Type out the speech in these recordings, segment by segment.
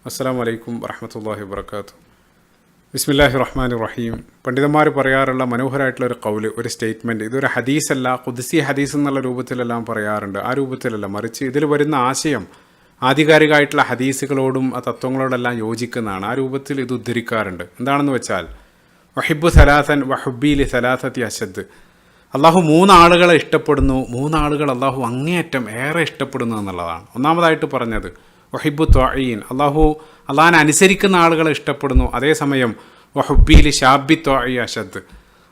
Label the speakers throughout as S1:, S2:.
S1: അസ്സലാമു അലൈക്കും വറഹ്മത്തുള്ളാഹി വബറകാതുഹു. ബിസ്മില്ലാഹിർ റഹ്മാനിർ റഹീം. പണ്ഡിതന്മാർ പറയാറുള്ള മനോഹരമായിട്ടുള്ള ഒരു കൗല്, ഒരു സ്റ്റേറ്റ്മെൻറ്റ്, ഇതൊരു ഹദീസല്ല, ഖുദ്സി ഹദീസ് എന്നുള്ള രൂപത്തിലെല്ലാം പറയാറുണ്ട്. ആ രൂപത്തിലല്ല, മറിച്ച് ഇതിൽ വരുന്ന ആശയം ആധികാരികമായിട്ടുള്ള ഹദീസുകളോടും ആ തത്വങ്ങളോടെല്ലാം യോജിക്കുന്നതാണ്. ആ രൂപത്തിൽ ഇത് ഉദ്ധരിക്കാറുണ്ട്. എന്താണെന്ന് വെച്ചാൽ, വഹിബു സലാസൻ വഹുബീലി സലാസത്തി അശദ്. അള്ളാഹു മൂന്നാളുകളെ ഇഷ്ടപ്പെടുന്നു, മൂന്നാളുകൾ അള്ളാഹു അങ്ങേയറ്റം ഏറെ ഇഷ്ടപ്പെടുന്നു എന്നുള്ളതാണ്. ഒന്നാമതായിട്ട് പറഞ്ഞത് വഹിബു ത്വാഈൻ, അള്ളാഹിനെ അനുസരിക്കുന്ന ആളുകളെ ഇഷ്ടപ്പെടുന്നു. അതേസമയം വഹുബീലി ഷാബി ത്വാഈ അശദ്,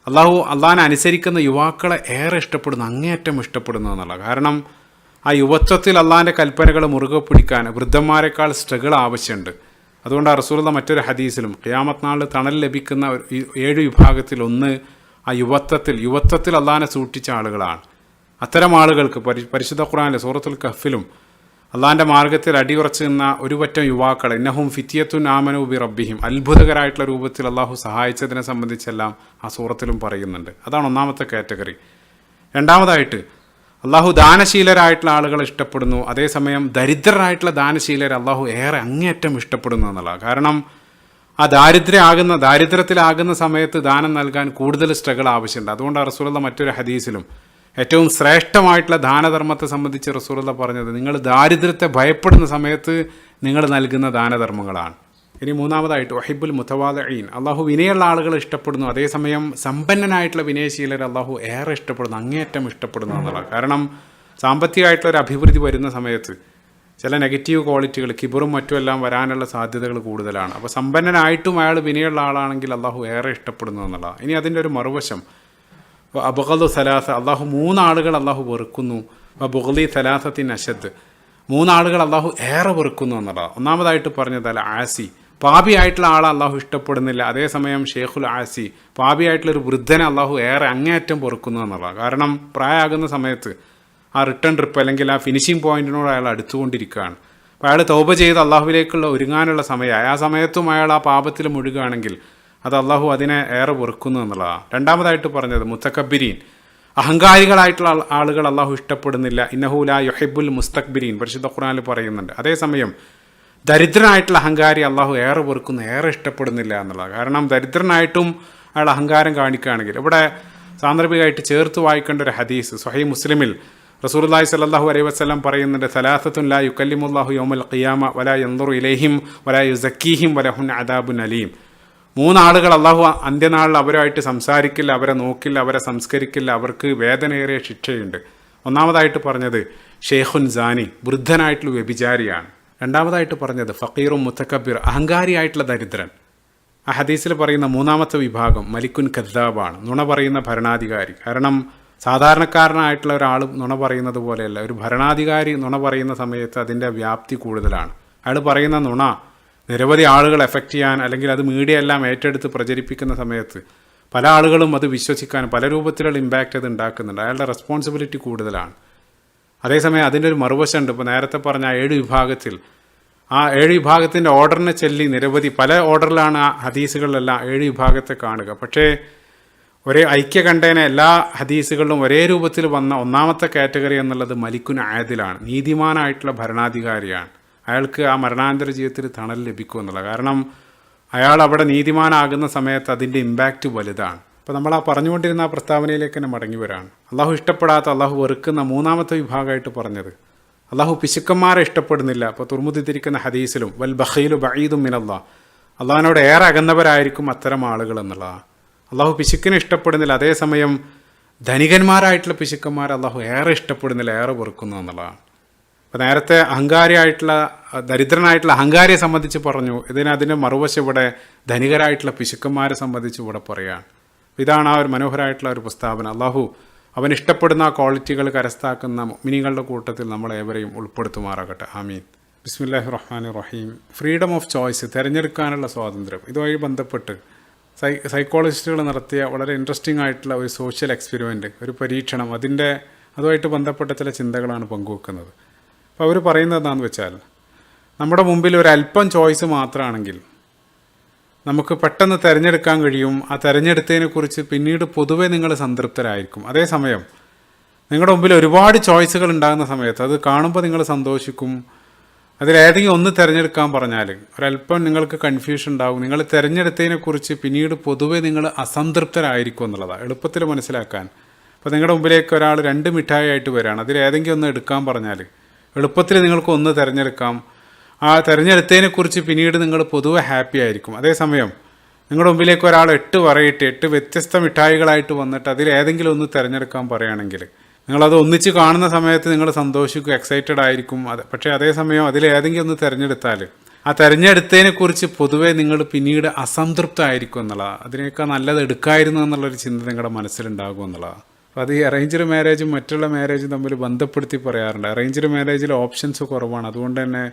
S1: അള്ളാഹിനെ അനുസരിക്കുന്ന യുവാക്കളെ ഏറെ ഇഷ്ടപ്പെടുന്നു, അങ്ങേയറ്റം ഇഷ്ടപ്പെടുന്നു എന്നുള്ളത്. കാരണം ആ യുവത്വത്തിൽ അള്ളാഹിൻ്റെ കൽപ്പനകൾ മുറുകെ പിടിക്കാൻ വൃദ്ധന്മാരെക്കാൾ സ്ട്രഗിൾ ആവശ്യമുണ്ട്. അതുകൊണ്ട് റസൂലുള്ള മറ്റൊരു ഹദീസിലും ഖിയാമത്ത് നാളിൽ തണൽ ലഭിക്കുന്ന 7 വിഭാഗത്തിൽ ഒന്ന് ആ യുവത്വത്തിൽ അള്ളാഹിനെ സൂക്ഷിച്ച ആളുകളാണ്. അത്തരം ആളുകൾക്ക് പരിശുദ്ധ ഖുർആനിലെ സൂറത്തുൽ കഹ്ഫിലും അള്ളാഹിൻ്റെ മാർഗ്ഗത്തിൽ അടിയുറച്ച് നിന്ന ഒരു പറ്റം യുവാക്കൾ, ഇന്നഹും ഫിത്യത്തുൻ ആമനു ബി റബ്ബിഹിം, അത്ഭുതകരമായിട്ടുള്ള രൂപത്തിൽ അള്ളാഹു സഹായിച്ചതിനെ സംബന്ധിച്ചെല്ലാം ആ സൂറത്തിലും പറയുന്നുണ്ട്. അതാണ് ഒന്നാമത്തെ കാറ്റഗറി. രണ്ടാമതായിട്ട് അള്ളാഹു ദാനശീലരായിട്ടുള്ള ആളുകളെ ഇഷ്ടപ്പെടുന്നു. അതേസമയം ദരിദ്രരായിട്ടുള്ള ദാനശീലരെ അള്ളാഹു ഏറെ അങ്ങേയറ്റം ഇഷ്ടപ്പെടുന്നു എന്നുള്ളതാണ്. കാരണം ആ ദാരിദ്ര്യത്തിലാകുന്ന സമയത്ത് ദാനം നൽകാൻ കൂടുതൽ സ്ട്രഗിൾ ആവശ്യമുണ്ട്. അതുകൊണ്ട് റസൂലുള്ള മറ്റൊരു ഹദീസിലും ഏറ്റവും ശ്രേഷ്ഠമായിട്ടുള്ള ദാനധർമ്മത്തെ സംബന്ധിച്ച് റസൂലുള്ള പറഞ്ഞത്, നിങ്ങൾ ദാരിദ്ര്യത്തെ ഭയപ്പെടുന്ന സമയത്ത് നിങ്ങൾ നൽകുന്ന ദാനധർമ്മങ്ങളാണ്. ഇനി മൂന്നാമതായിട്ട് വഹിബുൽ മുതവാദിഈൻ, അള്ളാഹു വിനയുള്ള ആളുകളെ ഇഷ്ടപ്പെടുന്നു. അതേസമയം സമ്പന്നനായിട്ടുള്ള വിനയശീലരെ അള്ളാഹു ഏറെ ഇഷ്ടപ്പെടുന്നു, അങ്ങേയറ്റം ഇഷ്ടപ്പെടുന്നു എന്നുള്ളത്. കാരണം സാമ്പത്തികമായിട്ടുള്ളൊരു അഭിവൃദ്ധി വരുന്ന സമയത്ത് ചില നെഗറ്റീവ് ക്വാളിറ്റികൾ, കിബറും മറ്റുമെല്ലാം വരാനുള്ള സാധ്യതകൾ കൂടുതലാണ്. അപ്പോൾ സമ്പന്നനായിട്ടും അയാൾ വിനയുള്ള ആളാണെങ്കിൽ അള്ളാഹു ഏറെ ഇഷ്ടപ്പെടുന്നു എന്നുള്ളതാണ്. ഇനി അതിൻ്റെ ഒരു മറുവശം അബഗദു സലാസ, അള്ളാഹു മൂന്നാളുകൾ അള്ളാഹു വെറുക്കുന്നു. ബുഗ്ലി സലാസത്തിൻ അശദ്, മൂന്നാളുകൾ അള്ളാഹു ഏറെ വെറുക്കുന്നു എന്നുള്ളതാണ്. ഒന്നാമതായിട്ട് പറഞ്ഞത് അല്ല ആസി, പാപിയായിട്ടുള്ള ആളെ അള്ളാഹു ഇഷ്ടപ്പെടുന്നില്ല. അതേസമയം ഷേഖുൽ ആസി, പാപിയായിട്ടുള്ളൊരു വൃദ്ധനെ അള്ളാഹു ഏറെ അങ്ങേയറ്റം വെറുക്കുന്നു എന്നുള്ളതാണ്. കാരണം പ്രായമാകുന്ന സമയത്ത് ആ റിട്ടേൺ ട്രിപ്പ് അല്ലെങ്കിൽ ആ ഫിനിഷിംഗ് പോയിന്റിനോട് അയാൾ അടുത്തുകൊണ്ടിരിക്കുകയാണ്. അപ്പോൾ അയാൾ തൗബ ചെയ്ത് അള്ളാഹുവിലേക്കുള്ള ഒരുങ്ങാനുള്ള സമയമായി. ആ സമയത്തും അയാൾ ആ പാപത്തിൽ മുഴുകുകയാണെങ്കിൽ അത് അള്ളാഹു അതിനെ ഏറെ വെറുക്കുന്നു എന്നുള്ളതാണ്. രണ്ടാമതായിട്ട് പറഞ്ഞത് മുത്തക്കബിരീൻ, അഹങ്കാരികളായിട്ടുള്ള ആളുകൾ അള്ളാഹു ഇഷ്ടപ്പെടുന്നില്ല. ഇന്നഹു ലാ യുഹിബ്ബുൽ മുസ്തക്ബിരീൻ പരിശുദ്ധ ഖുർആനിൽ പറയുന്നുണ്ട്. അതേസമയം ദരിദ്രനായിട്ടുള്ള അഹങ്കാരി അള്ളാഹു ഏറെ വെറുക്കുന്നു, ഏറെ ഇഷ്ടപ്പെടുന്നില്ല എന്നുള്ളതാണ്. കാരണം ദരിദ്രനായിട്ടും അയാൾ അഹങ്കാരം കാണിക്കുകയാണെങ്കിൽ, ഇവിടെ സാന്ദർഭികമായിട്ട് ചേർത്ത് വായിക്കേണ്ട ഒരു ഹദീസ് സ്വഹീഹ് മുസ്ലിമിൽ റസൂലുള്ളാഹി സ്വല്ലല്ലാഹു അലൈഹി വസല്ലം പറയുന്നുണ്ട്, സലാസത്തുൻ ലാ യുകല്ലിമുല്ലാഹു യൗമൽ ഖിയാമ വലാ യൻദുറു ഇലൈഹിം വലാ യുസക്കീഹിം വലഹുൻ അദാബുൻ അലീം. മൂന്നാളുകൾ അള്ളാഹു അന്ത്യനാളിൽ അവരുമായിട്ട് സംസാരിക്കില്ല, അവരെ നോക്കില്ല, അവരെ സംസ്കരിക്കില്ല, അവർക്ക് വേദനയേറിയ ശിക്ഷയുണ്ട്. ഒന്നാമതായിട്ട് പറഞ്ഞത് ഷെയ്ഖുൻ സാനി, വൃദ്ധനായിട്ടുള്ള വ്യഭിചാരിയാണ്. രണ്ടാമതായിട്ട് പറഞ്ഞത് ഫക്കീറും മുത്തക്കബിർ, അഹങ്കാരിയായിട്ടുള്ള ദരിദ്രൻ. ആ ഹദീസിൽ പറയുന്ന മൂന്നാമത്തെ വിഭാഗം മലിക്കുൻ കദ്ദാബാണ്, നുണ പറയുന്ന ഭരണാധികാരി. കാരണം സാധാരണക്കാരനായിട്ടുള്ള ഒരാൾ നുണ പറയുന്നത് പോലെയല്ല, ഒരു ഭരണാധികാരി നുണ പറയുന്ന സമയത്ത് അതിൻ്റെ വ്യാപ്തി കൂടുതലാണ്. അയാൾ പറയുന്ന നുണ നിരവധി ആളുകൾ എഫക്റ്റ് ചെയ്യാൻ, അല്ലെങ്കിൽ അത് മീഡിയ എല്ലാം ഏറ്റെടുത്ത് പ്രചരിപ്പിക്കുന്ന സമയത്ത് പല ആളുകളും അത് വിശ്വസിക്കാൻ പല രൂപത്തിലുള്ള ഇമ്പാക്റ്റ് അത് ഉണ്ടാക്കുന്നുണ്ട്. അയാളുടെ റെസ്പോൺസിബിലിറ്റി കൂടുതലാണ്. അതേസമയം അതിൻ്റെ ഒരു മറുവശമുണ്ട്. ഇപ്പോൾ നേരത്തെ പറഞ്ഞ ആ 7 വിഭാഗത്തിൽ, ആ 7 വിഭാഗത്തിൻ്റെ ഓർഡറിനെ ചൊല്ലി നിരവധി പല ഓർഡറിലാണ് ആ ഹദീസുകളിലെല്ലാം 7 വിഭാഗത്തെ കാണുക. പക്ഷേ ഒരേ ഐക്യകണ്ഠേന എല്ലാ ഹദീസുകളിലും ഒരേ രൂപത്തിൽ വന്ന ഒന്നാമത്തെ കാറ്റഗറി എന്നുള്ളത് മലിക്കുൻ ആദിലാണ്, നീതിമാനായിട്ടുള്ള ഭരണാധികാരിയാണ്. അയാൾക്ക് ആ മരണാന്തര ജീവിതത്തിൽ തണൽ ലഭിക്കുമെന്നുള്ളത്. കാരണം അയാൾ അവിടെ നീതിമാനാകുന്ന സമയത്ത് അതിൻ്റെ ഇമ്പാക്റ്റ് വലുതാണ്. അപ്പോൾ നമ്മൾ ആ പറഞ്ഞുകൊണ്ടിരുന്ന ആ പ്രസ്താവനയിലേക്ക് തന്നെ മടങ്ങി വരാണ്. അള്ളാഹു ഇഷ്ടപ്പെടാത്ത, അള്ളാഹു വെറുക്കുന്ന മൂന്നാമത്തെ വിഭാഗമായിട്ട് പറഞ്ഞത് അള്ളാഹു പിശുക്കന്മാരെ ഇഷ്ടപ്പെടുന്നില്ല. അപ്പോൾ തുറമുതിരിക്കുന്ന ഹദീസിലും വൽ ബഖീലു ബഈദും മിനല്ലാഹ്, അള്ളാഹിനോട് ഏറെ അകന്നവരായിരിക്കും അത്തരം ആളുകൾ എന്നുള്ളതാണ്. അള്ളാഹു പിശുക്കിനെ ഇഷ്ടപ്പെടുന്നില്ല. അതേസമയം ധനികന്മാരായിട്ടുള്ള പിശുക്കന്മാരെ അള്ളാഹു ഏറെ ഇഷ്ടപ്പെടുന്നില്ല, ഏറെ വെറുക്കുന്നു എന്നുള്ളതാണ്. അപ്പോൾ നേരത്തെ ദരിദ്രനായിട്ടുള്ള അഹങ്കാരിയെ സംബന്ധിച്ച് പറഞ്ഞു, അതിൻ്റെ മറുവശം ഇവിടെ ധനികരായിട്ടുള്ള പിശുക്കന്മാരെ സംബന്ധിച്ച് ഇവിടെ പറയുകയാണ്. ഇതാണ് ആ ഒരു മനോഹരമായിട്ടുള്ള ഒരു പ്രസ്താവന. അള്ളാഹു അവൻ ഇഷ്ടപ്പെടുന്ന ആ ക്വാളിറ്റികൾ കരസ്ഥമാക്കുന്ന മുഅ്മിനീങ്ങളുടെ കൂട്ടത്തിൽ നമ്മളേവരെയും ഉൾപ്പെടുത്തുമാറാകട്ടെ. ആമീൻ. ബിസ്മില്ലാഹിർ റഹ്മാനിർ റഹീം. ഫ്രീഡം ഓഫ് ചോയ്സ്, തിരഞ്ഞെടുക്കാനുള്ള സ്വാതന്ത്ര്യം. ഇതുമായി ബന്ധപ്പെട്ട് സൈക്കോളജിസ്റ്റുകൾ നടത്തിയ വളരെ ഇൻട്രസ്റ്റിംഗ് ആയിട്ടുള്ള ഒരു സോഷ്യൽ എക്സ്പെരിമെൻറ്റ്, ഒരു പരീക്ഷണം, അതുമായിട്ട് ബന്ധപ്പെട്ട ചില ചിന്തകളാണ് പങ്കുവെക്കുന്നത്. അപ്പോൾ അവർ പറയുന്നത് എന്താണെന്ന് വെച്ചാൽ, നമ്മുടെ മുമ്പിൽ ഒരല്പം ചോയ്സ് മാത്രമാണെങ്കിൽ നമുക്ക് പെട്ടെന്ന് തിരഞ്ഞെടുക്കാൻ കഴിയും. ആ തിരഞ്ഞെടുത്തതിനെക്കുറിച്ച് പിന്നീട് പൊതുവെ നിങ്ങൾ സംതൃപ്തരായിരിക്കും. അതേസമയം നിങ്ങളുടെ മുമ്പിൽ ഒരുപാട് ചോയ്സുകൾ ഉണ്ടാകുന്ന സമയത്ത് അത് കാണുമ്പോൾ നിങ്ങൾ സന്തോഷിക്കും, അതിലേതെങ്കിലും ഒന്ന് തിരഞ്ഞെടുക്കാൻ പറഞ്ഞാൽ ഒരല്പം നിങ്ങൾക്ക് കൺഫ്യൂഷൻ ഉണ്ടാകും. നിങ്ങൾ തിരഞ്ഞെടുത്തതിനെക്കുറിച്ച് പിന്നീട് പൊതുവെ നിങ്ങൾ അസംതൃപ്തരായിരിക്കും എന്നുള്ളതാണ് എളുപ്പത്തിൽ മനസ്സിലാക്കാൻ. അപ്പോൾ നിങ്ങളുടെ മുമ്പിലേക്ക് ഒരാൾ 2 മിഠായി ആയിട്ട് വരികയാണ്. അതിലേതെങ്കിലും ഒന്ന് എടുക്കാൻ പറഞ്ഞാൽ എളുപ്പത്തിൽ നിങ്ങൾക്ക് ഒന്ന് തിരഞ്ഞെടുക്കാം. ആ തിരഞ്ഞെടുത്തതിനെക്കുറിച്ച് പിന്നീട് നിങ്ങൾ പൊതുവെ ഹാപ്പി ആയിരിക്കും. അതേസമയം നിങ്ങളുടെ മുമ്പിലേക്ക് ഒരാൾ 8 വ്യത്യസ്ത മിഠായികളായിട്ട് വന്നിട്ട് അതിലേതെങ്കിലും ഒന്ന് തിരഞ്ഞെടുക്കാൻ പറയുകയാണെങ്കിൽ നിങ്ങളത് ഒന്നിച്ച് കാണുന്ന സമയത്ത് നിങ്ങൾ സന്തോഷിക്കും, എക്സൈറ്റഡ് ആയിരിക്കും. പക്ഷേ അതേസമയം അതിലേതെങ്കിലും ഒന്ന് തിരഞ്ഞെടുത്താൽ ആ തിരഞ്ഞെടുത്തതിനെക്കുറിച്ച് പൊതുവെ നിങ്ങൾ പിന്നീട് അസംതൃപ്തമായിരിക്കും എന്നുള്ളതാണ്. അതിനേക്കാൾ നല്ലത് എടുക്കായിരുന്നു എന്നുള്ളൊരു ചിന്ത നിങ്ങളുടെ മനസ്സിലുണ്ടാകും എന്നുള്ളതാണ്. അപ്പോൾ അത് ഈ അറേഞ്ച്ഡ് മാരേജും മറ്റുള്ള മാരേജും തമ്മിൽ ബന്ധപ്പെടുത്തി പറയാറുണ്ട്. അറേഞ്ച്ഡ് മാരേജിൽ ഓപ്ഷൻസ് കുറവാണ്. അതുകൊണ്ട് തന്നെ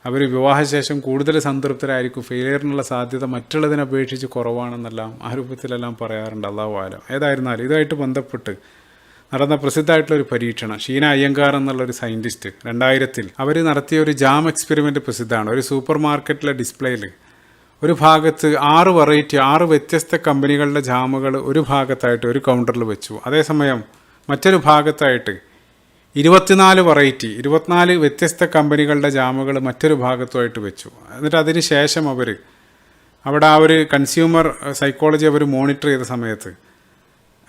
S1: അവർ വിവാഹശേഷം കൂടുതൽ സംതൃപ്തരായിരിക്കും. ഫെയിലിയറിനുള്ള സാധ്യത മറ്റുള്ളതിനെ അപേക്ഷിച്ച് കുറവാണെന്നെല്ലാം ആ രൂപത്തിലെല്ലാം പറയാറുണ്ട്. അല്ലാഹു ആലം. ഏതായിരുന്നാലും ഇതുമായിട്ട് ബന്ധപ്പെട്ട് നടന്ന പ്രസിദ്ധമായിട്ടുള്ളൊരു പരീക്ഷണം, ഷീന അയ്യങ്കാർ എന്നുള്ളൊരു സയൻറ്റിസ്റ്റ് 2000 അവർ നടത്തിയ ഒരു ജാം എക്സ്പെരിമെൻറ്റ് പ്രസിദ്ധമാണ്. ഒരു സൂപ്പർ മാർക്കറ്റിലെ ഡിസ്പ്ലേയിൽ ഒരു ഭാഗത്ത് 6 വ്യത്യസ്ത കമ്പനികളുടെ ജാമുകൾ ഒരു ഭാഗത്തായിട്ട് ഒരു കൗണ്ടറിൽ വെച്ചു. അതേസമയം മറ്റൊരു ഭാഗത്തായിട്ട് 24 വ്യത്യസ്ത കമ്പനികളുടെ ജാമുകൾ മറ്റൊരു ഭാഗത്തുമായിട്ട് വെച്ചു. എന്നിട്ട് അതിന് ശേഷം അവിടെ ആ ഒരു കൺസ്യൂമർ സൈക്കോളജി അവർ മോണിറ്റർ ചെയ്ത സമയത്ത്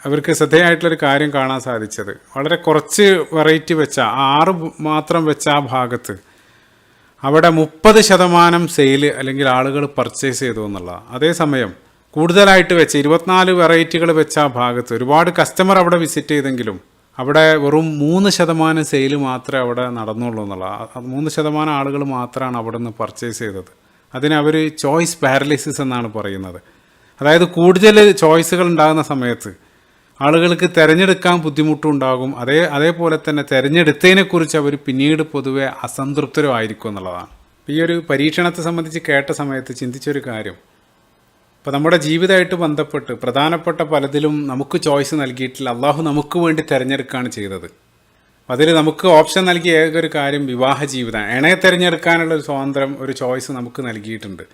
S1: അവർക്ക് ശ്രദ്ധേയമായിട്ടുള്ളൊരു കാര്യം കാണാൻ സാധിച്ചത്, വളരെ കുറച്ച് വെറൈറ്റി വെച്ച 6 മാത്രം വെച്ച ആ ഭാഗത്ത് അവിടെ 30% സെയില് അല്ലെങ്കിൽ ആളുകൾ പർച്ചേസ് ചെയ്തു എന്നുള്ളതാണ്. അതേസമയം കൂടുതലായിട്ട് വെച്ച 24 വെറൈറ്റികൾ വെച്ച ആ ഭാഗത്ത് ഒരുപാട് കസ്റ്റമർ അവിടെ വിസിറ്റ് ചെയ്തെങ്കിലും അവിടെ വെറും 3% സെയില് മാത്രമേ അവിടെ നടന്നുള്ളൂ എന്നുള്ളതാണ്. 3% ആളുകൾ മാത്രമാണ് അവിടെ നിന്ന് പർച്ചേസ് ചെയ്തത്. അതിനവർ ചോയ്സ് പാരലൈസിസ് എന്നാണ് പറയുന്നത്. അതായത് കൂടുതൽ ചോയ്സുകൾ ഉണ്ടാകുന്ന സമയത്ത് ആളുകൾക്ക് തിരഞ്ഞെടുക്കാൻ ബുദ്ധിമുട്ടുണ്ടാകും. അതേപോലെ തന്നെ തിരഞ്ഞെടുത്തതിനെക്കുറിച്ച് അവർ പിന്നീട് പൊതുവെ അസംതൃപ്തരുമായിരിക്കും എന്നുള്ളതാണ്. ഈ ഒരു പരീക്ഷണത്തെ സംബന്ധിച്ച് കേട്ട സമയത്ത് ചിന്തിച്ചൊരു കാര്യം, ഇപ്പോൾ നമ്മുടെ ജീവിതമായിട്ട് ബന്ധപ്പെട്ട് പ്രധാനപ്പെട്ട പലതിലും നമുക്ക് ചോയ്സ് നൽകിയിട്ടില്ല. അള്ളാഹു നമുക്ക് വേണ്ടി തിരഞ്ഞെടുക്കുകയാണ് ചെയ്തത്. അതിൽ നമുക്ക് ഓപ്ഷൻ നൽകിയ ഏതൊരു കാര്യം വിവാഹ ജീവിതമാണ്. ഇണയെ തിരഞ്ഞെടുക്കാനുള്ള ഒരു സ്വാതന്ത്ര്യം, ഒരു ചോയ്സ് നമുക്ക് നൽകിയിട്ടുണ്ട്.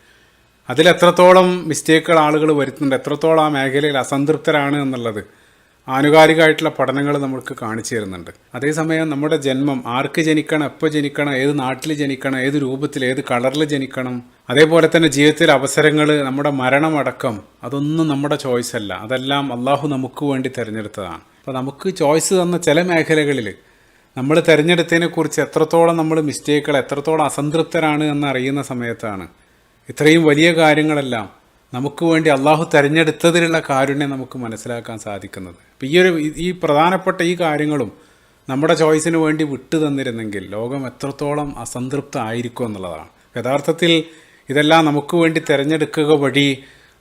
S1: അതിലെത്രത്തോളം മിസ്റ്റേക്കുകൾ ആളുകൾ വരുത്തുന്നുണ്ട്, എത്രത്തോളം ആ മേഖലയിൽ അസംതൃപ്തരാണ് എന്നുള്ളത് ആനുകാലികമായിട്ടുള്ള പഠനങ്ങൾ നമുക്ക് കാണിച്ചു തരുന്നുണ്ട്. അതേസമയം നമ്മുടെ ജന്മം ആർക്ക് ജനിക്കണം, എപ്പോൾ ജനിക്കണം, ഏത് നാട്ടിൽ ജനിക്കണം, ഏത് രൂപത്തിൽ, ഏത് കളറിൽ ജനിക്കണം, അതേപോലെ തന്നെ ജീവിതത്തിലെ അവസരങ്ങൾ, നമ്മുടെ മരണമടക്കം, അതൊന്നും നമ്മുടെ ചോയ്സ് അല്ല. അതെല്ലാം അള്ളാഹു നമുക്ക് വേണ്ടി തിരഞ്ഞെടുത്തതാണ്. അപ്പോൾ നമുക്ക് ചോയ്സ് തന്ന ചില മേഖലകളിൽ നമ്മൾ തിരഞ്ഞെടുത്തതിനെക്കുറിച്ച് എത്രത്തോളം നമ്മൾ മിസ്റ്റേക്കുകൾ, എത്രത്തോളം അസംതൃപ്തരാണ് എന്നറിയുന്ന സമയത്താണ് ഇത്രയും വലിയ കാര്യങ്ങളെല്ലാം നമുക്ക് വേണ്ടി അള്ളാഹു തിരഞ്ഞെടുത്തതിലുള്ള കാരുണ്യം നമുക്ക് മനസ്സിലാക്കാൻ സാധിക്കുന്നത്. അപ്പോൾ ഈ പ്രധാനപ്പെട്ട ഈ കാര്യങ്ങളും നമ്മുടെ ചോയ്സിന് വേണ്ടി വിട്ടു തന്നിരുന്നെങ്കിൽ ലോകം എത്രത്തോളം അസംതൃപ്തമായിരിക്കും എന്നുള്ളതാണ്. യഥാർത്ഥത്തിൽ ഇതെല്ലാം നമുക്ക് വേണ്ടി തിരഞ്ഞെടുക്കുക വഴി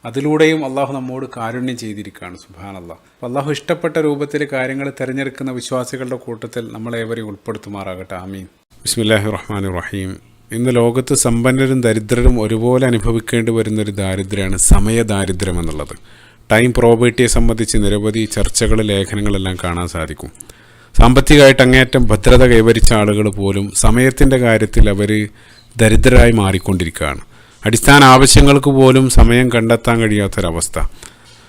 S1: അതിലൂടെയും അള്ളാഹു നമ്മോട് കാരുണ്യം ചെയ്തിരിക്കുകയാണ്. സുബ്ഹാനല്ലാഹ്. അപ്പോൾ അള്ളാഹു ഇഷ്ടപ്പെട്ട രൂപത്തിൽ കാര്യങ്ങൾ തിരഞ്ഞെടുക്കുന്ന വിശ്വാസികളുടെ കൂട്ടത്തിൽ നമ്മളേവരെയും ഉൾപ്പെടുത്തുമാറാകട്ടെ. ആമീൻ. ബിസ്മില്ലാഹിർ റഹ്മാനിർ റഹീം. ഇന്ന് ലോകത്ത് സമ്പന്നരും ദരിദ്രരും ഒരുപോലെ അനുഭവിക്കേണ്ടി വരുന്നൊരു ദാരിദ്ര്യമാണ് സമയദാരിദ്ര്യം എന്നുള്ളത്. ടൈം പ്രോബേർട്ടിയെ സംബന്ധിച്ച് നിരവധി ചർച്ചകൾ, ലേഖനങ്ങളെല്ലാം കാണാൻ സാധിക്കും. സാമ്പത്തികമായിട്ട് അങ്ങേയറ്റം ഭദ്രത കൈവരിച്ച ആളുകൾ പോലും സമയത്തിൻ്റെ കാര്യത്തിൽ അവർ ദരിദ്രരായി മാറിക്കൊണ്ടിരിക്കുകയാണ്. അടിസ്ഥാന ആവശ്യങ്ങൾക്ക് പോലും സമയം കണ്ടെത്താൻ കഴിയാത്തൊരവസ്ഥ.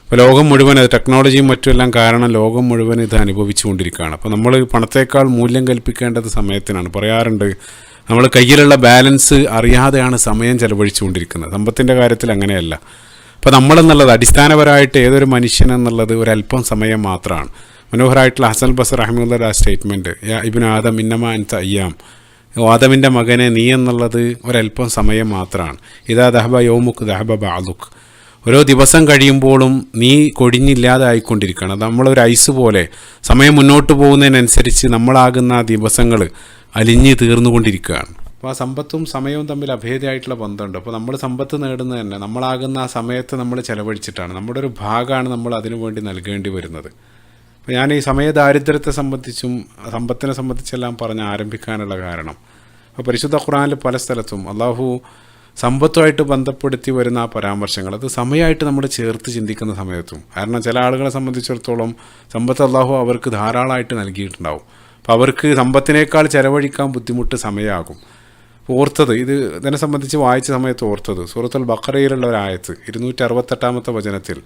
S1: അപ്പോൾ ലോകം മുഴുവൻ, ടെക്നോളജിയും മറ്റുമെല്ലാം കാരണം ലോകം മുഴുവൻ ഇത് അനുഭവിച്ചുകൊണ്ടിരിക്കുകയാണ്. അപ്പോൾ നമ്മൾ പണത്തേക്കാൾ മൂല്യം കൽപ്പിക്കേണ്ടത് സമയത്തിനാണ്. പറയാറുണ്ട്, നമ്മൾ കയ്യിലുള്ള ബാലൻസ് അറിയാതെയാണ് സമയം ചെലവഴിച്ചുകൊണ്ടിരിക്കുന്നത്. സമ്പത്തിൻ്റെ കാര്യത്തിൽ അങ്ങനെയല്ല. അപ്പോൾ നമ്മളെന്നുള്ളത് അടിസ്ഥാനപരമായിട്ട് ഏതൊരു മനുഷ്യനെന്നുള്ളത് ഒരല്പം സമയം മാത്രമാണ്. മനോഹരമായിട്ടുള്ള ഹസൻ ബസർ റഹിമഹുല്ലാഹ് ആ സ്റ്റേറ്റ്മെൻറ്റ്, യാ ഇബ്നു ആദം ഇന്നമാ അൻത അയ്യാം, ആദമിൻ്റെ മകനെ നീ എന്നുള്ളത് ഒരല്പം സമയം മാത്രമാണ്. ഇതാ ദഹബ യൗമുക്ക് ദഹബ ബഅദുക്, ഓരോ ദിവസം കഴിയുമ്പോഴും നീ കൊടിഞ്ഞില്ലാതെ ആയിക്കൊണ്ടിരിക്കുകയാണ്. നമ്മളൊരു ഐസ് പോലെ സമയം മുന്നോട്ട് പോകുന്നതിനനുസരിച്ച് നമ്മളാകുന്ന ആ ദിവസങ്ങൾ അലിഞ്ഞ് തീർന്നുകൊണ്ടിരിക്കുകയാണ്. അപ്പോൾ ആ സമ്പത്തും സമയവും തമ്മിൽ അഭേദമായിട്ടുള്ള ബന്ധമുണ്ട്. അപ്പോൾ നമ്മൾ സമ്പത്ത് നേടുന്നത് തന്നെ നമ്മളാകുന്ന ആ സമയത്ത് നമ്മൾ ചെലവഴിച്ചിട്ടാണ്. നമ്മുടെ ഒരു ഭാഗമാണ് നമ്മൾ അതിനു വേണ്ടി നൽകേണ്ടി വരുന്നത്. അപ്പോൾ ഞാൻ ഈ സമയദാരിദ്ര്യത്തെ സംബന്ധിച്ചും സമ്പത്തിനെ സംബന്ധിച്ചെല്ലാം പറഞ്ഞ് ആരംഭിക്കാനുള്ള കാരണം, അപ്പോൾ പരിശുദ്ധ ഖുർആനിൽ പല സ്ഥലത്തും അള്ളാഹു സമ്പത്തുമായിട്ട് ബന്ധപ്പെടുത്തി വരുന്ന ആ പരാമർശങ്ങൾ അത് സമയമായിട്ട് നമ്മൾ ചേർത്ത് ചിന്തിക്കുന്ന സമയത്തും, കാരണം ചില ആളുകളെ സംബന്ധിച്ചിടത്തോളം സമ്പത്ത് അള്ളാഹു അവർക്ക് ധാരാളമായിട്ട് നൽകിയിട്ടുണ്ടാവും. അപ്പോൾ അവർക്ക് സമ്പത്തിനേക്കാൾ ചെലവഴിക്കാൻ ബുദ്ധിമുട്ട് സമയമാകും. ഓർത്തത് ഇതിനെ സംബന്ധിച്ച് വായിച്ച സമയത്ത് ഓർത്തത് സൂറത്തുൽ ബഖറയിലുള്ള ഒരു ആയത്ത് 268 വചനത്തിൽ,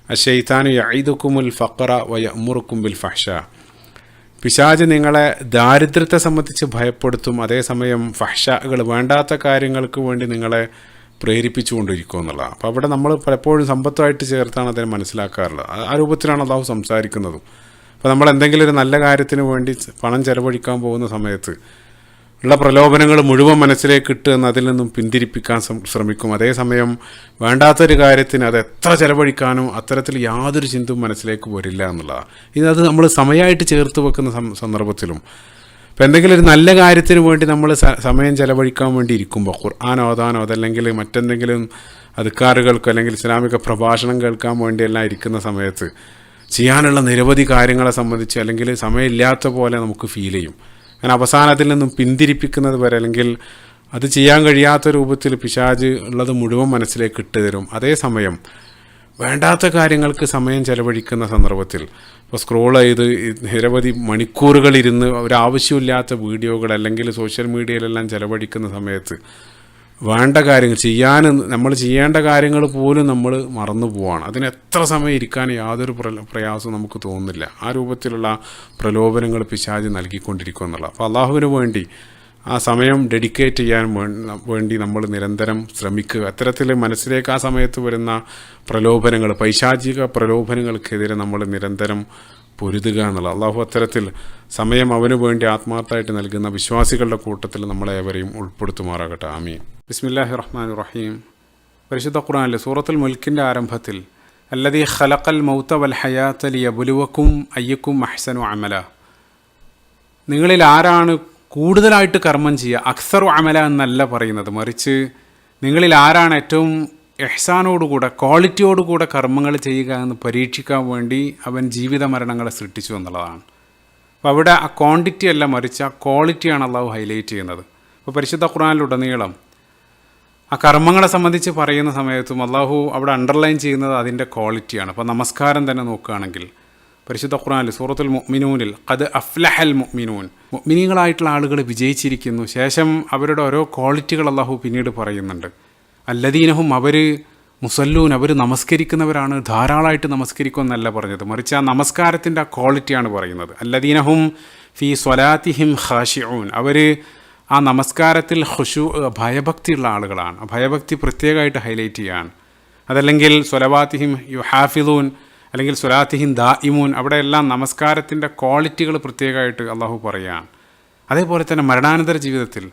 S1: അശ്ശൈത്താനു യഈദുക്കുമുൽ ഫഖറ വയഅ്മുറുക്കും ബിൽ ഫഹ്ശാ, പിശാച് നിങ്ങളെ ദാരിദ്ര്യത്തെ സംബന്ധിച്ച് ഭയപ്പെടുത്തും. അതേസമയം ഫഹ്ശകൾ വേണ്ടാത്ത കാര്യങ്ങൾക്ക് വേണ്ടി നിങ്ങളെ പ്രേരിപ്പിച്ചുകൊണ്ടിരിക്കും എന്നുള്ളതാണ്. അപ്പോൾ അവിടെ നമ്മൾ പലപ്പോഴും സമ്പത്തുമായിട്ട് ചേർത്താണ് അതിനെ മനസ്സിലാക്കാറുള്ളത്. ആ രൂപത്തിലാണ് അള്ളാഹു സംസാരിക്കുന്നതും. അപ്പോൾ നമ്മൾ എന്തെങ്കിലും ഒരു നല്ല കാര്യത്തിന് വേണ്ടി പണം ചെലവഴിക്കാൻ പോകുന്ന സമയത്ത് ഉള്ള പ്രലോഭനങ്ങൾ മുഴുവൻ മനസ്സിലേക്ക് ഇട്ട് എന്ന് അതിൽ നിന്നും പിന്തിരിപ്പിക്കാൻ ശ്രമിക്കും. അതേസമയം വേണ്ടാത്തൊരു കാര്യത്തിന് അത് എത്ര ചെലവഴിക്കാനും അത്തരത്തിൽ യാതൊരു ചിന്തയും മനസ്സിലേക്ക് വരില്ല എന്നുള്ളതാണ്. ഇതത് നമ്മൾ സമയമായിട്ട് ചേർത്ത് വെക്കുന്ന സന്ദർഭത്തിലും ഇപ്പം എന്തെങ്കിലും ഒരു നല്ല കാര്യത്തിന് വേണ്ടി നമ്മൾ സമയം ചെലവഴിക്കാൻ വേണ്ടി ഇരിക്കുമ്പോൾ ഖുർആൻ ഓതാനോ അതല്ലെങ്കിൽ മറ്റെന്തെങ്കിലും അദ്കാറുകൾക്കോ അല്ലെങ്കിൽ ഇസ്ലാമിക പ്രഭാഷണം കേൾക്കാൻ വേണ്ടിയെല്ലാം ഇരിക്കുന്ന സമയത്ത് ചെയ്യാനുള്ള നിരവധി കാര്യങ്ങളെ സംബന്ധിച്ച് അല്ലെങ്കിൽ സമയമില്ലാത്ത പോലെ നമുക്ക് ഫീൽ ചെയ്യും. അങ്ങനെ അവസാനത്തിൽ നിന്നും പിന്തിരിപ്പിക്കുന്നത് വരെ അല്ലെങ്കിൽ അത് ചെയ്യാൻ കഴിയാത്ത രൂപത്തിൽ പിശാച് ഉള്ളത് മുഴുവൻ മനസ്സിലേക്ക് ഇട്ട് തരും. അതേസമയം വേണ്ടാത്ത കാര്യങ്ങൾക്ക് സമയം ചെലവഴിക്കുന്ന സന്ദർഭത്തിൽ ഇപ്പോൾ സ്ക്രോൾ ചെയ്ത് നിരവധി മണിക്കൂറുകളിരുന്ന് ഒരാവശ്യമില്ലാത്ത വീഡിയോകൾ അല്ലെങ്കിൽ സോഷ്യൽ മീഡിയയിലെല്ലാം ചെലവഴിക്കുന്ന സമയത്ത് വേണ്ട കാര്യങ്ങൾ നമ്മൾ ചെയ്യേണ്ട കാര്യങ്ങൾ പോലും നമ്മൾ മറന്നു പോവാണ്. അതിന് എത്ര സമയം ഇരിക്കാൻ യാതൊരു പ്രയാസവും നമുക്ക് തോന്നുന്നില്ല. ആ രൂപത്തിലുള്ള പ്രലോഭനങ്ങൾ പിശാച് നൽകിക്കൊണ്ടിരിക്കുക എന്നുള്ളത്. അപ്പോൾ അള്ളാഹുവിന് വേണ്ടി ആ സമയം ഡെഡിക്കേറ്റ് ചെയ്യാൻ വേണ്ടി നമ്മൾ നിരന്തരം ശ്രമിക്കുക. അത്തരത്തിൽ മനസ്സിലേക്ക് ആ സമയത്ത് വരുന്ന പ്രലോഭനങ്ങൾ, പൈശാചിക പ്രലോഭനങ്ങൾക്കെതിരെ നമ്മൾ നിരന്തരം പൊരുതുക എന്നുള്ളത്. അള്ളാഹു അത്തരത്തിൽ സമയം അവന് വേണ്ടി ആത്മാർത്ഥമായിട്ട് നൽകുന്ന വിശ്വാസികളുടെ കൂട്ടത്തിൽ നമ്മളെ ഏവരെയും ഉൾപ്പെടുത്തുമാറാകട്ടെ. ആമീൻ. ബിസ്മില്ലാഹിർ റഹ്മാനിർ റഹീം. പരിശുദ്ധ ഖുർആനിലെ സൂറത്തുൽ മുൽക്കിൻ്റെ ആരംഭത്തിൽ അല്ലദീ ഖലഖൽ മൗത വൽ ഹയാത ലിയബ്ലുവക്കും അയ്യക്കും അഹ്സനു അമല, നിങ്ങളിൽ ആരാണ് കൂടുതലായിട്ട് കർമ്മം ചെയ്യുക, അക്സറു അമല എന്നല്ല പറയുന്നത്, മറിച്ച് നിങ്ങളിൽ ആരാണ് ഏറ്റവും എഹ്സാനോടുകൂടെ ക്വാളിറ്റിയോടുകൂടെ കർമ്മങ്ങൾ ചെയ്യുക എന്ന് പരീക്ഷിക്കാൻ വേണ്ടി അവൻ ജീവിത മരണങ്ങളെ സൃഷ്ടിച്ചു എന്നുള്ളതാണ്. അപ്പോൾ അവിടെ ആ ക്വാണ്ടിറ്റി അല്ല മറിച്ച് ആ ക്വാളിറ്റിയാണ് അള്ളാഹു ഹൈലൈറ്റ് ചെയ്യുന്നത്. അപ്പോൾ പരിശുദ്ധ ഖുർആനിലുടനീളം ആ കർമ്മങ്ങളെ സംബന്ധിച്ച് പറയുന്ന സമയത്തും അള്ളാഹു അവിടെ അണ്ടർലൈൻ ചെയ്യുന്നത് അതിൻ്റെ ക്വാളിറ്റിയാണ്. അപ്പോൾ നമസ്കാരം തന്നെ നോക്കുകയാണെങ്കിൽ പരിശുദ്ധ ഖുർആനിൽ സൂറത്തുൽ മുഅ്മിനൂനിൽ ഖദ് അഫ്ലഹൽ മുഅ്മിനൂൻ, മുഅ്മിനീങ്ങളായിട്ടുള്ള ആളുകൾ വിജയിച്ചിരിക്കുന്നു. ശേഷം അവരുടെ ഓരോ ക്വാളിറ്റികൾ അള്ളാഹു പിന്നീട് പറയുന്നുണ്ട്. അല്ലദീനഹും, അവർ മുസല്ലൂൻ, അവർ നമസ്കരിക്കുന്നവരാണ്, ധാരാളമായിട്ട് നമസ്കരിക്കുമെന്നല്ല പറഞ്ഞത്, മറിച്ച് ആ നമസ്കാരത്തിൻ്റെ ആ ക്വാളിറ്റിയാണ് പറയുന്നത്. അല്ലദീനഹും ഫീ സ്വലാത്തിഹിം ഖാശിഊൻ, അവർ ആ നമസ്കാരത്തിൽ ഭയഭക്തിയുള്ള ആളുകളാണ്. ഭയഭക്തി പ്രത്യേകമായിട്ട് ഹൈലൈറ്റ് ചെയ്യാൻ. അതല്ലെങ്കിൽ സ്വലവാത്തിഹിം യുഹാഫിദൂൻ അല്ലെങ്കിൽ സ്വലാത്തിഹിം ദായിമൂൻ, അവിടെയെല്ലാം നമസ്കാരത്തിൻ്റെ ക്വാളിറ്റികൾ പ്രത്യേകമായിട്ട് അള്ളാഹു പറയുകയാണ്. അതേപോലെ തന്നെ മരണാനന്തര ജീവിതത്തിൽ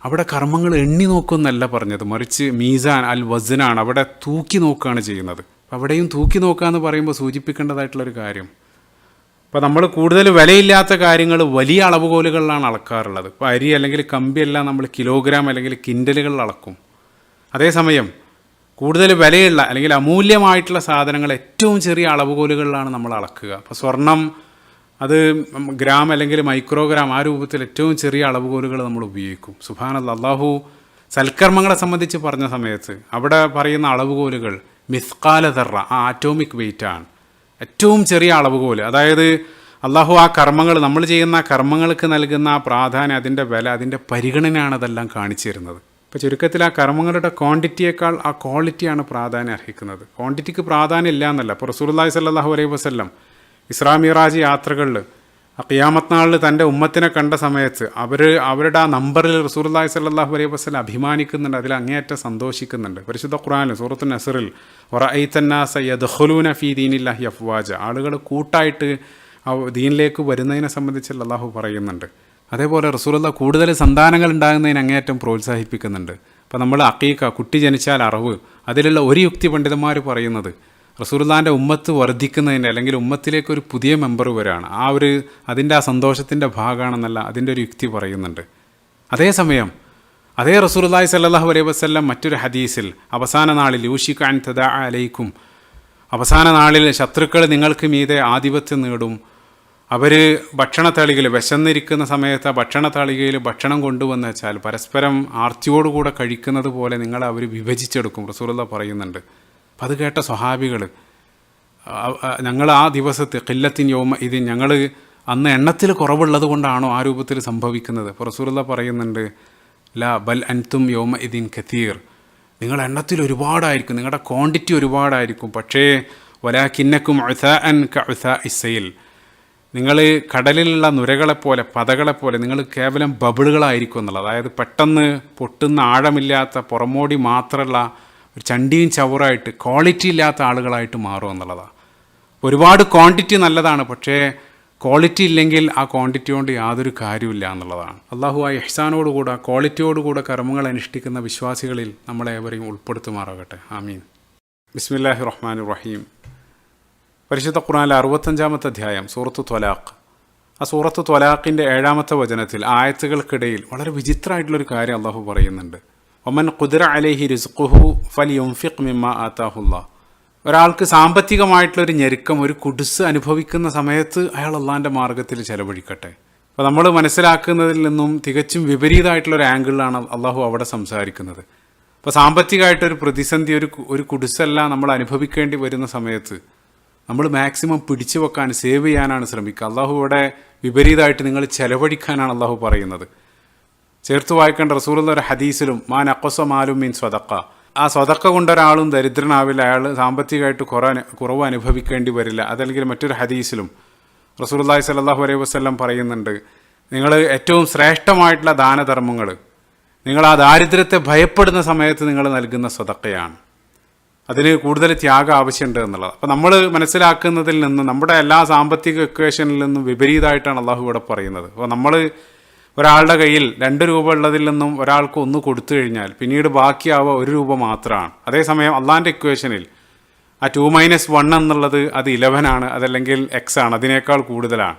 S1: അവിടെ കർമ്മങ്ങൾ എണ്ണി നോക്കുമെന്നല്ല പറഞ്ഞത്, മറിച്ച് മീസാൻ അൽ വസ്നാണ്, അവിടെ തൂക്കി നോക്കുകയാണ് ചെയ്യുന്നത്. അവിടെയും തൂക്കി നോക്കുക എന്ന് പറയുമ്പോൾ സൂചിപ്പിക്കേണ്ടതായിട്ടുള്ളൊരു കാര്യം, ഇപ്പോൾ നമ്മൾ കൂടുതൽ വിലയില്ലാത്ത കാര്യങ്ങൾ വലിയ അളവുകോലുകളിലാണ് അളക്കാറുള്ളത്. ഇപ്പോൾ അരി അല്ലെങ്കിൽ കമ്പിയെല്ലാം നമ്മൾ കിലോഗ്രാം അല്ലെങ്കിൽ കിൻഡലുകളിൽ അളക്കും. അതേസമയം കൂടുതൽ വിലയുള്ള അല്ലെങ്കിൽ അമൂല്യമായിട്ടുള്ള സാധനങ്ങൾ ഏറ്റവും ചെറിയ അളവുകോലുകളിലാണ് നമ്മൾ അളക്കുക. അപ്പോൾ സ്വർണം അത് ഗ്രാം അല്ലെങ്കിൽ മൈക്രോഗ്രാം, ആ രൂപത്തിൽ ഏറ്റവും ചെറിയ അളവുകോലുകൾ നമ്മൾ ഉപയോഗിക്കും. സുബ്ഹാനല്ലാഹ്, അല്ലാഹു സൽക്കർമ്മങ്ങളെ സംബന്ധിച്ച് പറഞ്ഞ സമയത്ത് അവിടെ പറയുന്ന അളവുകോലുകൾ മിസ്കാല ദർറ, ആ ആറ്റോമിക് വെയിറ്റാണ്, ഏറ്റവും ചെറിയ അളവുകോല്. അതായത് അള്ളാഹു ആ കർമ്മങ്ങൾ, നമ്മൾ ചെയ്യുന്ന കർമ്മങ്ങൾക്ക് നൽകുന്ന ആ പ്രാധാന്യം, അതിൻ്റെ വില, അതിൻ്റെ പരിഗണനയാണ് അതെല്ലാം കാണിച്ചു തരുന്നത്. ഇപ്പോൾ ചുരുക്കത്തിൽ ആ കർമ്മങ്ങളുടെ ക്വാണ്ടിറ്റിയേക്കാൾ ആ ക്വാളിറ്റിയാണ് പ്രാധാന്യം അർഹിക്കുന്നത്. ക്വാണ്ടിറ്റിക്ക് പ്രാധാന്യം ഇല്ല എന്നല്ല. ഇപ്പോൾ റസൂലുള്ളാഹി സ്വല്ലല്ലാഹു അലൈഹി വസല്ലം ഇസ്രാ മിറാജ് യാത്രകളിൽ ആ ഖിയാമത്ത് നാളിൽ തൻ്റെ ഉമ്മത്തിനെ കണ്ട സമയത്ത് അവരുടെ ആ നമ്പറിൽ റസൂലുള്ളാഹി സ്വല്ലല്ലാഹു അലൈഹി വസല്ലം അഭിമാനിക്കുന്നുണ്ട്, അതിൽ അങ്ങേയറ്റം സന്തോഷിക്കുന്നുണ്ട്. പരിശുദ്ധ ഖുർആനിൽ സൂറത്തുൻ നസ്റിൽ വറഅയ്തന്നാസ യദ്ഖുലൂന ഫീ ദീനില്ലാഹി അഫ്വാജ, ആളുകൾ കൂട്ടായിട്ട് ആ ദീനിലേക്ക് വരുന്നതിനെ സംബന്ധിച്ച് അല്ലാഹു പറയുന്നുണ്ട്. അതേപോലെ റസൂലുള്ളാഹി കൂടുതൽ സന്താനങ്ങൾ ഉണ്ടാകുന്നതിന് അങ്ങേയറ്റം പ്രോത്സാഹിപ്പിക്കുന്നുണ്ട്. അപ്പോൾ നമ്മൾ അഖീഖ, കുട്ടി ജനിച്ചാൽ അറിവ്, അതിലുള്ള ഒരു യുക്തി പണ്ഡിതന്മാർ പറയുന്നത് റസൂലുള്ളാഹിൻ്റെ ഉമ്മത്ത് വർദ്ധിക്കുന്നതിൻ്റെ അല്ലെങ്കിൽ ഉമ്മത്തിലേക്ക് ഒരു പുതിയ മെമ്പർ വരികയാണ്, അതിൻ്റെ ആ സന്തോഷത്തിൻ്റെ ഭാഗമാണെന്നല്ല അതിൻ്റെ ഒരു യുക്തി പറയുന്നുണ്ട്. അതേസമയം അതേ റസൂലുള്ളാഹി സ്വല്ലല്ലാഹു അലൈഹി വസല്ലം മറ്റൊരു ഹദീസിൽ അവസാന നാളിൽ യൂഷിക അൻ തദഅ അലൈക്കും, അവസാന നാളിൽ ശത്രുക്കൾ നിങ്ങൾക്ക് മീതെ ആധിപത്യം നേടും, അവർ ഭക്ഷണത്തളികയിൽ വിശന്നിരിക്കുന്ന സമയത്ത് ഭക്ഷണത്തളികയിൽ ഭക്ഷണം കൊണ്ടുവന്ന് വെച്ചാൽ പരസ്പരം ആർത്തിയോടുകൂടെ കഴിക്കുന്നത് പോലെ നിങ്ങളെ അവർ വിഭജിച്ചെടുക്കും, റസൂലുള്ളാഹി പറയുന്നുണ്ട്. അപ്പം അത് കേട്ട സ്വഹാബികൾ, ഞങ്ങൾ ആ ദിവസത്തെ ഖില്ലത്തിൻ യൗമ ഇതിൻ, ഞങ്ങൾ അന്ന് എണ്ണത്തിൽ കുറവുള്ളത് കൊണ്ടാണോ ആ രൂപത്തിൽ സംഭവിക്കുന്നത്? അപ്പോൾ റസൂലുള്ളാഹി പറയുന്നുണ്ട്, ലാ ബൽ അൻതും യൗമ ഇതിൻ കതീർ, നിങ്ങൾ എണ്ണത്തിൽ ഒരുപാടായിരിക്കും, നിങ്ങളുടെ ക്വാണ്ടിറ്റി ഒരുപാടായിരിക്കും, പക്ഷേ വലാകിന്നക്കും ഉസാഅൻ കഉസാഇ സൈൽ, നിങ്ങൾ കടലിലുള്ള നുരകളെപ്പോലെ പതകളെപ്പോലെ നിങ്ങൾ കേവലം ബബിളുകളായിരിക്കും എന്നുള്ളത്. അതായത് പെട്ടെന്ന് പൊട്ടുന്ന ആഴമില്ലാത്ത പുറമോടി മാത്രമുള്ള ഒരു ചണ്ടിയും ചവറായിട്ട് ക്വാളിറ്റി ഇല്ലാത്ത ആളുകളായിട്ട് മാറും എന്നുള്ളതാണ്. ഒരുപാട് ക്വാണ്ടിറ്റി നല്ലതാണ്, പക്ഷേ ക്വാളിറ്റി ഇല്ലെങ്കിൽ ആ ക്വാണ്ടിറ്റി കൊണ്ട് യാതൊരു കാര്യമില്ല എന്നുള്ളതാണ്. അള്ളാഹു ആ ഇഹ്സാനോടുകൂടെ ക്വാളിറ്റിയോടുകൂടെ കർമ്മങ്ങൾ അനുഷ്ഠിക്കുന്ന വിശ്വാസികളിൽ നമ്മളേവരെയും ഉൾപ്പെടുത്തുമാറാകട്ടെ. ആമീൻ. ബിസ്മില്ലാഹി റഹ്മാൻ റഹീം. പരിശുദ്ധ ഖുർആനിലെ 65-ാമത്തെ അധ്യായം സൂറത്തു ത്വലാഖ്. ആ സൂറത്തു ത്വലാഖിൻ്റെ 7-ാമത്തെ വചനത്തിൽ ആയത്തുകൾക്കിടയിൽ വളരെ വിചിത്രമായിട്ടുള്ളൊരു കാര്യം അള്ളാഹു പറയുന്നുണ്ട്. ഒമൻ ഖുദിറ അലൈഹി റിസ്ഖുഹു ഫൽയുൻഫിഖ് മിമ്മാ ആതാഹുല്ലാഹ്. ഒരാൾക്ക് സാമ്പത്തികമായിട്ടുള്ളൊരു ഞെരുക്കം, ഒരു കുടുസ് അനുഭവിക്കുന്ന സമയത്ത് അയാൾ അള്ളാഹിൻ്റെ മാർഗ്ഗത്തിൽ ചെലവഴിക്കട്ടെ. അപ്പോൾ നമ്മൾ മനസ്സിലാക്കുന്നതിൽ നിന്നും തികച്ചും വിപരീതമായിട്ടുള്ളൊരു ആംഗിളിലാണ് അള്ളാഹു അവിടെ സംസാരിക്കുന്നത്. അപ്പോൾ സാമ്പത്തികമായിട്ടൊരു പ്രതിസന്ധി, ഒരു കുടുസല്ല നമ്മൾ അനുഭവിക്കേണ്ടി വരുന്ന സമയത്ത് നമ്മൾ മാക്സിമം പിടിച്ചു വെക്കാൻ, സേവ് ചെയ്യാനാണ് ശ്രമിക്കുക. അള്ളാഹു ഇവിടെ വിപരീതമായിട്ട് നിങ്ങൾ ചെലവഴിക്കാനാണ് അള്ളാഹു പറയുന്നത്. ചേർത്ത് വായിക്കേണ്ട റസൂലുള്ള ഒരു ഹദീസിലും മാ നഖസ മാലും മീൻ സ്വതക്ക, ആ സ്വതക്ക കൊണ്ടൊരാളും ദരിദ്രനാവില്ല, അയാൾ സാമ്പത്തികമായിട്ട് കുറവ് അനുഭവിക്കേണ്ടി വരില്ല. അതല്ലെങ്കിൽ മറ്റൊരു ഹദീസിലും റസൂലുള്ളാഹി സ്വല്ലല്ലാഹു അലൈഹി വസല്ലം പറയുന്നുണ്ട്, നിങ്ങൾ ഏറ്റവും ശ്രേഷ്ഠമായിട്ടുള്ള ദാനധർമ്മങ്ങൾ നിങ്ങൾ ആ ദാരിദ്ര്യത്തെ ഭയപ്പെടുന്ന സമയത്ത് നിങ്ങൾ നൽകുന്ന സ്വതക്കയാണ്. അതിന് കൂടുതൽ ത്യാഗം ആവശ്യമുണ്ട് എന്നുള്ളത്. അപ്പോൾ നമ്മൾ മനസ്സിലാക്കുന്നതിൽ നിന്ന് നമ്മുടെ എല്ലാ സാമ്പത്തിക ഇക്വേഷനിൽ നിന്നും വിപരീതമായിട്ടാണ് അള്ളാഹു ഇവിടെ പറയുന്നത്. അപ്പോൾ നമ്മൾ ഒരാളുടെ കയ്യിൽ 2 രൂപ ഉള്ളതിൽ നിന്നും ഒരാൾക്ക് 1 കൊടുത്തു കഴിഞ്ഞാൽ പിന്നീട് ബാക്കിയാവുക 1 രൂപ മാത്രമാണ്. അതേസമയം അള്ളാഹിൻ്റെ ഇക്വേഷനിൽ ആ 2-1 എന്നുള്ളത് അത് 11 ആണ്, അതല്ലെങ്കിൽ X ആണ്, അതിനേക്കാൾ കൂടുതലാണ്.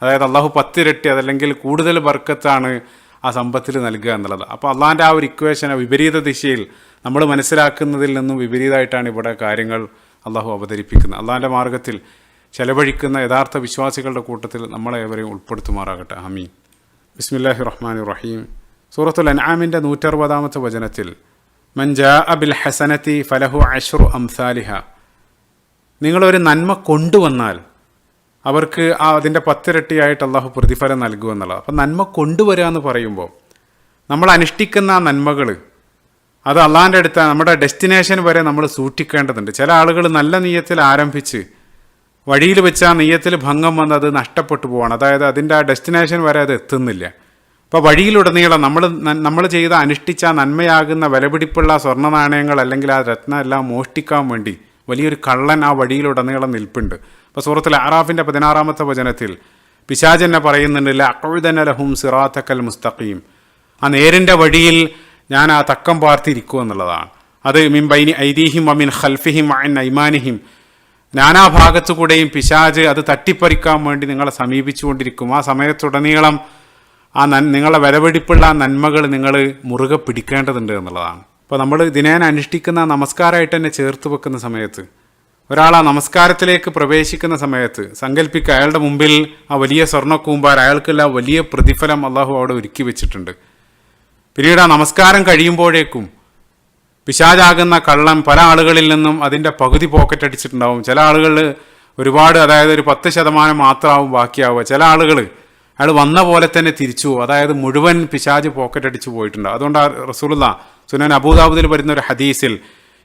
S1: അതായത് അള്ളാഹു 10 ഇരട്ടി അതല്ലെങ്കിൽ കൂടുതൽ ബർക്കത്താണ് ആ സമ്പത്തിൽ നൽകുക എന്നുള്ളത്. അപ്പോൾ അള്ളാഹിൻ്റെ ആ ഒരു ഇക്വേഷൻ വിപരീത ദിശയിൽ നമ്മൾ മനസ്സിലാക്കുന്നതിൽ നിന്നും വിപരീതമായിട്ടാണ് ഇവിടെ കാര്യങ്ങൾ അള്ളാഹു അവതരിപ്പിക്കുന്നത്. അള്ളാഹിൻ്റെ മാർഗ്ഗത്തിൽ ചെലവഴിക്കുന്ന യഥാർത്ഥ വിശ്വാസികളുടെ കൂട്ടത്തിൽ നമ്മളേവരെയും ഉൾപ്പെടുത്തുമാറാകട്ടെ. ആമീൻ. ബിസ്മില്ലാഹി റഹ്മാൻ റഹീം. സൂറത്തുൽ അൻആമിൻ്റെ 160-ാമത്തെ വചനത്തിൽ മൻ ജാഅ ബിൽ ഹസനതി ഫലഹു അശ്റു അംസാലിഹ. നിങ്ങളൊരു നന്മ കൊണ്ടുവന്നാൽ അവർക്ക് അതിൻ്റെ 10 ഇരട്ടിയായിട്ട് അള്ളാഹു പ്രതിഫലം നൽകുമെന്നുള്ളത്. അപ്പം നന്മ കൊണ്ടുവരിക എന്ന് പറയുമ്പോൾ നമ്മൾ അനുഷ്ഠിക്കുന്ന നന്മകൾ അത് അള്ളാഹിൻ്റെ അടുത്ത് നമ്മുടെ ഡെസ്റ്റിനേഷൻ വരെ നമ്മൾ സൂക്ഷിക്കേണ്ടതുണ്ട്. ചില ആളുകൾ നല്ല നെയ്യത്തിൽ ആരംഭിച്ച് വഴിയിൽ വെച്ച് ആ നെയ്യത്തിൽ ഭംഗം വന്ന് അത് നഷ്ടപ്പെട്ടു പോവാണ്. അതായത് അതിൻ്റെ ആ ഡെസ്റ്റിനേഷൻ വരെ അത് എത്തുന്നില്ല. അപ്പോൾ വഴിയിലുടനീളം നമ്മൾ ചെയ്ത അനുഷ്ഠിച്ച നന്മയാകുന്ന വിലപിടിപ്പുള്ള സ്വർണ്ണ നാണയങ്ങൾ അല്ലെങ്കിൽ ആ രത്നം എല്ലാം മോഷ്ടിക്കാൻ വേണ്ടി വലിയൊരു കള്ളൻ ആ വഴിയിലുടനീളം നിൽപ്പുണ്ട്. അപ്പോൾ സൂറത്തുൽ അറാഫിൻ്റെ 16-ാമത്തെ വചനത്തിൽ പിശാചെന്നെ പറയുന്നുണ്ട്, ലഅഖുദന ലഹും സിറാത്തക്കൽ മുസ്തഖീം. ആ നേരിൻ്റെ വഴിയിൽ ഞാൻ ആ തക്കം പാർത്തിരിക്കും എന്നുള്ളതാണ്. അത് മിൻ ബൈനി ഐദീഹിം വമിൻ ഖൽഫിഹിം വഅൻ ഐമാനിഹിം. നാനാഭാഗത്തു കൂടെയും പിശാച് അത് തട്ടിപ്പറിക്കാൻ വേണ്ടി നിങ്ങളെ സമീപിച്ചുകൊണ്ടിരിക്കും. ആ സമയത്തുടനീളം നിങ്ങളെ വിലപിടിപ്പുള്ള നന്മകൾ നിങ്ങൾ മുറുകെ പിടിക്കേണ്ടതുണ്ട് എന്നുള്ളതാണ്. അപ്പോൾ നമ്മൾ ദിനേന അനുഷ്ഠിക്കുന്ന നമസ്കാരമായിട്ട് തന്നെ ചേർത്ത് വെക്കുന്ന സമയത്ത് ഒരാൾ ആ നമസ്കാരത്തിലേക്ക് പ്രവേശിക്കുന്ന സമയത്ത് സങ്കല്പിക്കുക, അയാളുടെ മുമ്പിൽ ആ വലിയ സ്വർണ്ണക്കൂമ്പാർ, അയാൾക്കുള്ള വലിയ പ്രതിഫലം അള്ളാഹു അവിടെ ഒരുക്കി വെച്ചിട്ടുണ്ട്. പിന്നീട് ആ നമസ്കാരം കഴിയുമ്പോഴേക്കും പിശാചാകുന്ന കള്ളൻ പല ആളുകളിൽ നിന്നും അതിൻ്റെ പകുതി പോക്കറ്റ് അടിച്ചിട്ടുണ്ടാവും. ചില ആളുകൾ ഒരുപാട്, അതായത് ഒരു 10% മാത്രമാവും ബാക്കിയാവുക. ചില ആളുകൾ അയാൾ വന്ന പോലെ തന്നെ തിരിച്ചു പോകും, അതായത് മുഴുവൻ പിശാച് പോക്കറ്റ് അടിച്ചു പോയിട്ടുണ്ടാവും. അതുകൊണ്ട് റസൂലുള്ളാഹി സുനൻ അബൂദാവൂദിൽ വരുന്ന ഒരു ഹദീസിൽ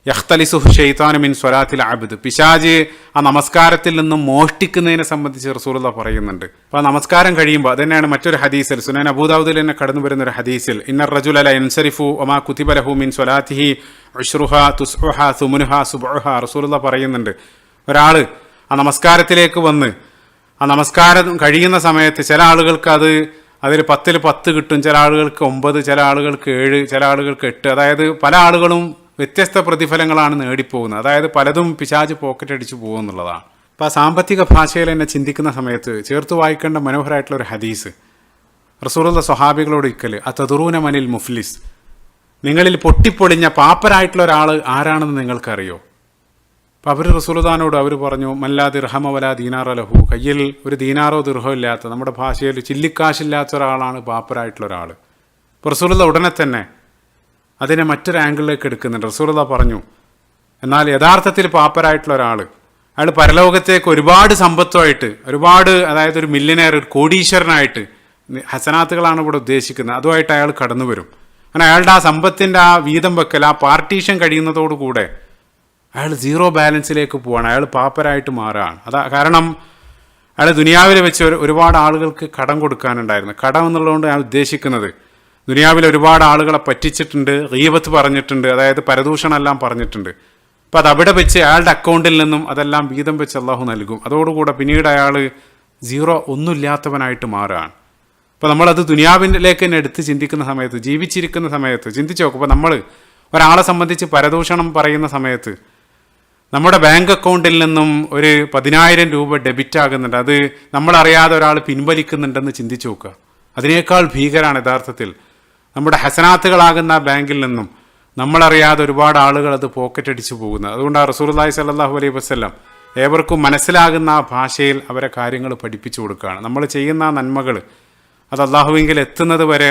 S1: യഖ്തലിസുഹു ശൈത്താനു മിൻ സ്വലാത്തിൽ അബ്ദ്, പിശാച് ആ നമസ്കാരത്തിൽ നിന്നും മോഷ്ടിക്കുന്നതിനെ സംബന്ധിച്ച് റസൂലുള്ളാഹി പറയുന്നുണ്ട്. അപ്പോൾ ആ നമസ്കാരം കഴിയുമ്പോൾ അതന്നെയാണ് മറ്റൊരു ഹദീസിൽ സുനൻ അബൂദാവൂദിൽ തന്നെ കടന്നു വരുന്ന ഒരു ഹദീസിൽ ഇന്നർ റജുല ല യൻസരിഫു വമാ കുതിബ ലഹു മിൻ സ്വലാത്തിഹി ഉശ്റുഹാ തുസ്ഉഹാ സുമുനുഹാ സുബ്ഉഹാ. റസൂലുള്ളാഹി പറയുന്നുണ്ട്, ഒരാൾ ആ നമസ്കാരത്തിലേക്ക് വന്ന് ആ നമസ്കാരം കഴിയുന്ന സമയത്ത് ചില ആളുകൾക്ക് അതിൽ 10ൽ 10 കിട്ടും, ചില ആളുകൾക്ക് 9, ചില ആളുകൾക്ക് 7, ചില ആളുകൾക്ക് 8. അതായത് പല ആളുകളും വ്യത്യസ്ത പ്രതിഫലങ്ങളാണ് നേടിപ്പോകുന്നത്. അതായത് പലതും പിശാച് പോക്കറ്റ് അടിച്ചു പോകുമെന്നുള്ളതാണ്. അപ്പോൾ ആ സാമ്പത്തിക ഭാഷയിൽ എന്നെ ചിന്തിക്കുന്ന സമയത്ത് ചേർത്ത് വായിക്കേണ്ട മനോഹരമായിട്ടുള്ള ഒരു ഹദീസ് റസൂലുള്ള സ്വഹാബികളോട് ഇക്കല് അതദറൂന മനിൽ മുഫ്ലിസ്, നിങ്ങളിൽ പൊട്ടിപ്പൊളിഞ്ഞ പാപ്പരായിട്ടുള്ള ഒരാൾ ആരാണെന്ന് നിങ്ങൾക്കറിയോ? അപ്പോൾ അവർ റസൂലുള്ളാഹിനോട് അവർ പറഞ്ഞു, മല്ലാ ദിർഹമ വലാ ദീനാറ ലഹു, കയ്യിൽ ഒരു ദീനാറോ ദിർഹമോ ഇല്ലാത്ത, നമ്മുടെ ഭാഷയിൽ ചില്ലിക്കാശില്ലാത്ത ഒരാളാണ് പാപ്പരായിട്ടുള്ള ഒരാൾ. അപ്പോൾ റസൂലുള്ളാഹി ഉടനെ തന്നെ അതിനെ മറ്റൊരു ആംഗിളിലേക്ക് എടുക്കുന്നുണ്ട്. റസൂലുള്ളാഹി പറഞ്ഞു, എന്നാൽ യഥാർത്ഥത്തിൽ പാപ്പരായിട്ടുള്ള ഒരാൾ, അയാൾ പരലോകത്തേക്ക് ഒരുപാട് സമ്പത്തുമായിട്ട്, അതായത് ഒരു മില്യനെയർ, ഒരു കോടീശ്വരനായിട്ട്, ഹസനാത്തുകളാണ് ഇവിടെ ഉദ്ദേശിക്കുന്നത്, അതുമായിട്ട് അയാൾ കടന്നു വരും. അങ്ങനെ അയാളുടെ ആ സമ്പത്തിൻ്റെ ആ വീതം വെക്കൽ, ആ പാർട്ടീഷൻ കഴിയുന്നതോടുകൂടെ അയാൾ 0 ബാലൻസിലേക്ക് പോവാണ്, അയാൾ പാപ്പരായിട്ട് മാറുകയാണ്. കാരണം അയാൾ ദുനിയാവിൽ വെച്ച് ഒരുപാട് ആളുകൾക്ക് കടം കൊടുക്കാനുണ്ടായിരുന്നു. കടം എന്നുള്ളതുകൊണ്ട് ഞാൻ ഉദ്ദേശിക്കുന്നത് ദുനിയാവിൽ ഒരുപാട് ആളുകളെ പറ്റിച്ചിട്ടുണ്ട്, ഗീബത്ത് പറഞ്ഞിട്ടുണ്ട്, അതായത് പരദൂഷണമെല്ലാം പറഞ്ഞിട്ടുണ്ട്. അപ്പം അത് അവിടെ വെച്ച് അയാളുടെ അക്കൗണ്ടിൽ നിന്നും അതെല്ലാം വീതം വെച്ച് അള്ളാഹു നൽകും. അതോടുകൂടെ പിന്നീട് അയാൾ ഒന്നുമില്ലാത്തവനായിട്ട് മാറുകയാണ്. അപ്പോൾ നമ്മളത് ദുനിയാവിലേക്ക് തന്നെ എടുത്ത് ചിന്തിക്കുന്ന സമയത്ത്, ജീവിച്ചിരിക്കുന്ന സമയത്ത് ചിന്തിച്ച് നോക്കും. അപ്പോൾ നമ്മൾ ഒരാളെ സംബന്ധിച്ച് പരദൂഷണം പറയുന്ന സമയത്ത് നമ്മുടെ ബാങ്ക് അക്കൗണ്ടിൽ നിന്നും ഒരു 10,000 രൂപ ഡെബിറ്റ് ആകുന്നുണ്ട്, അത് നമ്മളറിയാതെ ഒരാൾ പിൻവലിക്കുന്നുണ്ടെന്ന് ചിന്തിച്ച് നോക്കുക. അതിനേക്കാൾ ഭീകരമാണ് യഥാർത്ഥത്തിൽ നമ്മുടെ ഹസനാത്തുകളാകുന്ന ബാങ്കിൽ നിന്നും നമ്മളറിയാതെ ഒരുപാട് ആളുകൾ അത് പോക്കറ്റ് അടിച്ചു പോകുന്നത്. അതുകൊണ്ടാണ് റസൂലുള്ളാഹി സ്വല്ലല്ലാഹു അലൈഹി വസല്ലം ഏവർക്കും മനസ്സിലാകുന്ന ആ ഭാഷയിൽ അവരെ കാര്യങ്ങൾ പഠിപ്പിച്ചു കൊടുക്കുകയാണ്. നമ്മൾ ചെയ്യുന്ന നന്മകൾ അത് അള്ളാഹുവിങ്കിൽ എത്തുന്നത് വരെ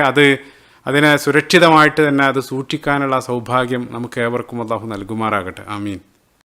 S1: അതിനെ സുരക്ഷിതമായിട്ട് തന്നെ അത് സൂക്ഷിക്കാനുള്ള സൗഭാഗ്യം നമുക്ക് ഏവർക്കും അള്ളാഹു നൽകുമാറാകട്ടെ. ആമീൻ.